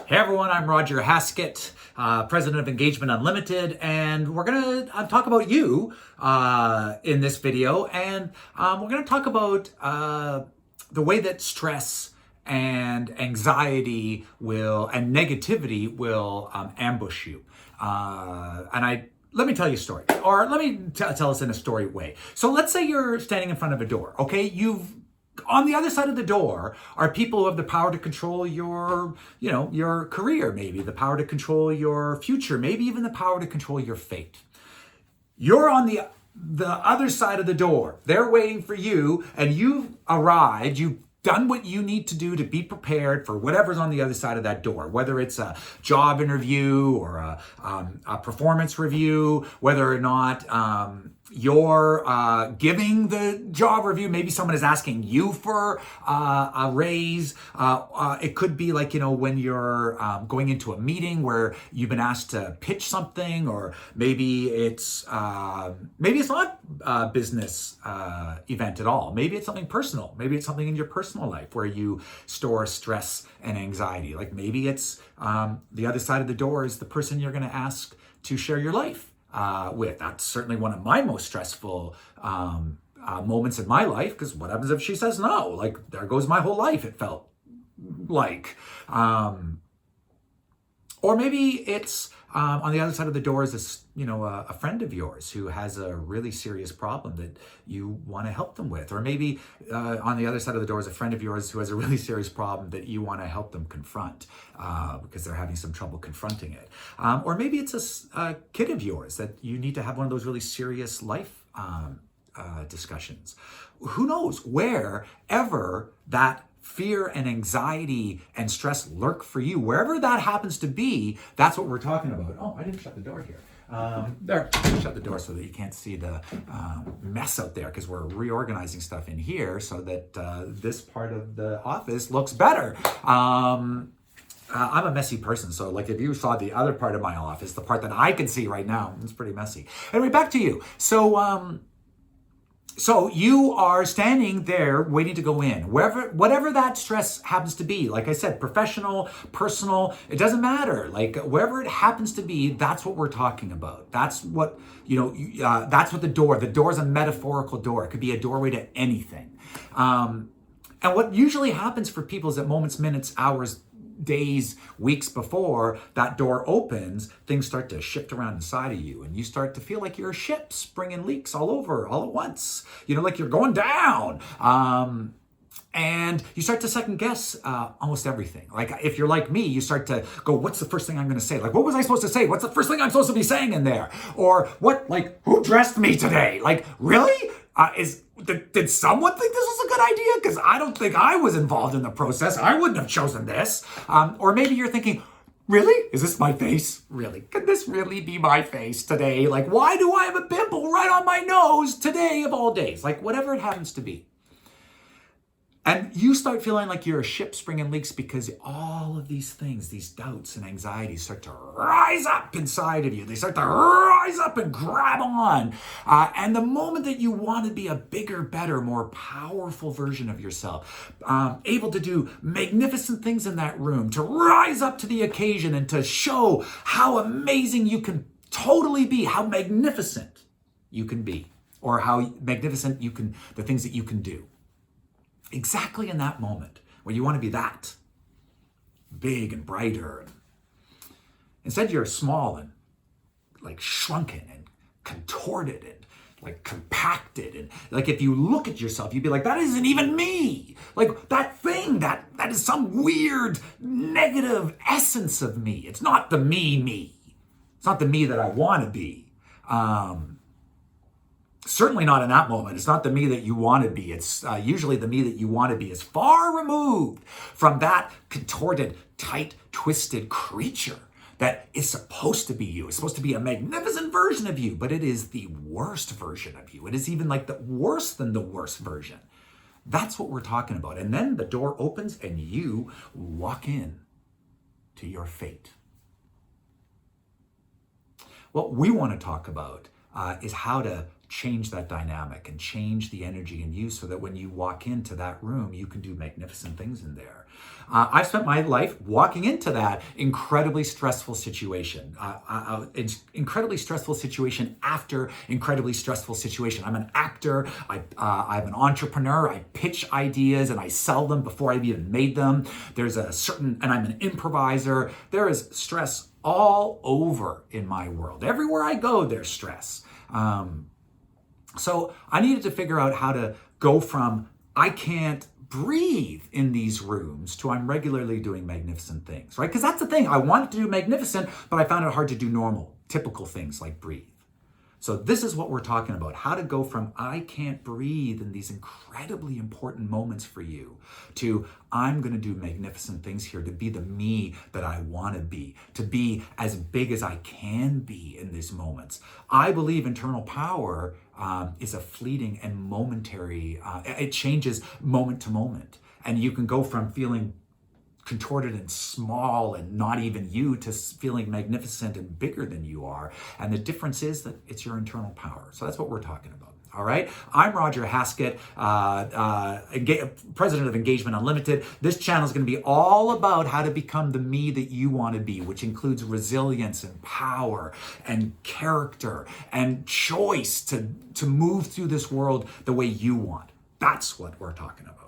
Hey everyone, I'm Roger Haskett, president of Engagement Unlimited, and we're going to talk about you in this video, and we're going to talk about the way that stress and anxiety and negativity will ambush you. Let me tell you a story, or let me tell us in a story way. So let's say you're standing in front of a door, okay? On the other side of the door are people who have the power to control your career, maybe the power to control your future, maybe even the power to control your fate. You're on the other side of the door. They're waiting for you, and you've arrived. You've done what you need to do to be prepared for whatever's on the other side of that door, whether it's a job interview or a performance review, whether or not you're giving the job review. Maybe someone is asking you for a raise. It could be like, when you're going into a meeting where you've been asked to pitch something, or maybe it's not a business event at all. Maybe it's something personal. Maybe it's something in your personal life where you store stress and anxiety. Like maybe it's the other side of the door is the person you're going to ask to share your life with. That's certainly one of my most stressful moments in my life, because what happens if she says no? Like, there goes my whole life, it felt like. Or maybe it's on the other side of the door is this, a friend of yours who has a really serious problem that you want to help them with. Or maybe on the other side of the door is a friend of yours who has a really serious problem that you want to help them confront because they're having some trouble confronting it. Or maybe it's a kid of yours that you need to have one of those really serious life discussions. Who knows? Wherever that fear and anxiety and stress lurk for you, wherever that happens to be, that's what we're talking about. Oh, I didn't shut the door here. There, shut the door so that you can't see the mess out there, because we're reorganizing stuff in here so that this part of the office looks better. I'm a messy person, so like if you saw the other part of my office, the part that I can see right now, it's pretty messy. Anyway, back to you. So you are standing there waiting to go in, whatever that stress happens to be. Like I said, professional, personal, it doesn't matter. Like wherever it happens to be, that's what we're talking about. That's what, that's what the door's a metaphorical door. It could be a doorway to anything. And what usually happens for people is that moments, minutes, hours, days, weeks before that door opens, things start to shift around inside of you, and you start to feel like you're a ship springing leaks all over all at once. Like you're going down. And you start to second guess almost everything. Like if you're like me, you start to go, what's the first thing I'm going to say? Like, what was I supposed to say? What's the first thing I'm supposed to be saying in there? Or who dressed me today? Like, really? Did someone think this was a good idea? Because I don't think I was involved in the process. I wouldn't have chosen this. Or maybe you're thinking, really? Is this my face? Really? Could this really be my face today? Like, why do I have a pimple right on my nose today of all days? Like, whatever it happens to be. And you start feeling like you're a ship springing leaks because all of these things, these doubts and anxieties start to rise up inside of you. They start to rise up and grab on. And the moment that you want to be a bigger, better, more powerful version of yourself, able to do magnificent things in that room, to rise up to the occasion and to show how amazing you can totally be, how magnificent you can be, or how magnificent the things that you can do. Exactly in that moment where you want to be that big and brighter. Instead, you're small and like shrunken and contorted and like compacted. And like if you look at yourself, you'd be like, that isn't even me. Like that thing, that is some weird negative essence of me. It's not the me. It's not the me that I want to be. Certainly not in that moment. It's not the me that you want to be. It's usually the me that you want to be is far removed from that contorted, tight, twisted creature that is supposed to be you. It's supposed to be a magnificent version of you, but it is the worst version of you. It is even like the worse than the worst version. That's what we're talking about. And then the door opens and you walk in to your fate. What we want to talk about is how to change that dynamic and change the energy in you so that when you walk into that room, you can do magnificent things in there. I've spent my life walking into that incredibly stressful situation, incredibly stressful situation after incredibly stressful situation. I'm an actor, I'm an entrepreneur, I pitch ideas and I sell them before I've even made them. And I'm an improviser. There is stress all over in my world. Everywhere I go, there's stress. So I needed to figure out how to go from I can't breathe in these rooms to I'm regularly doing magnificent things, right? Because that's the thing. I wanted to do magnificent, but I found it hard to do normal, typical things like breathe. So this is what we're talking about, how to go from I can't breathe in these incredibly important moments for you to I'm going to do magnificent things here, to be the me that I want to be as big as I can be in these moments. I believe internal power is a fleeting and momentary, it changes moment to moment. And you can go from feeling contorted and small and not even you to feeling magnificent and bigger than you are. And the difference is that it's your internal power. So that's what we're talking about. All right. I'm Roger Haskett, president of Engagement Unlimited. This channel is going to be all about how to become the me that you want to be, which includes resilience and power and character and choice to move through this world the way you want. That's what we're talking about.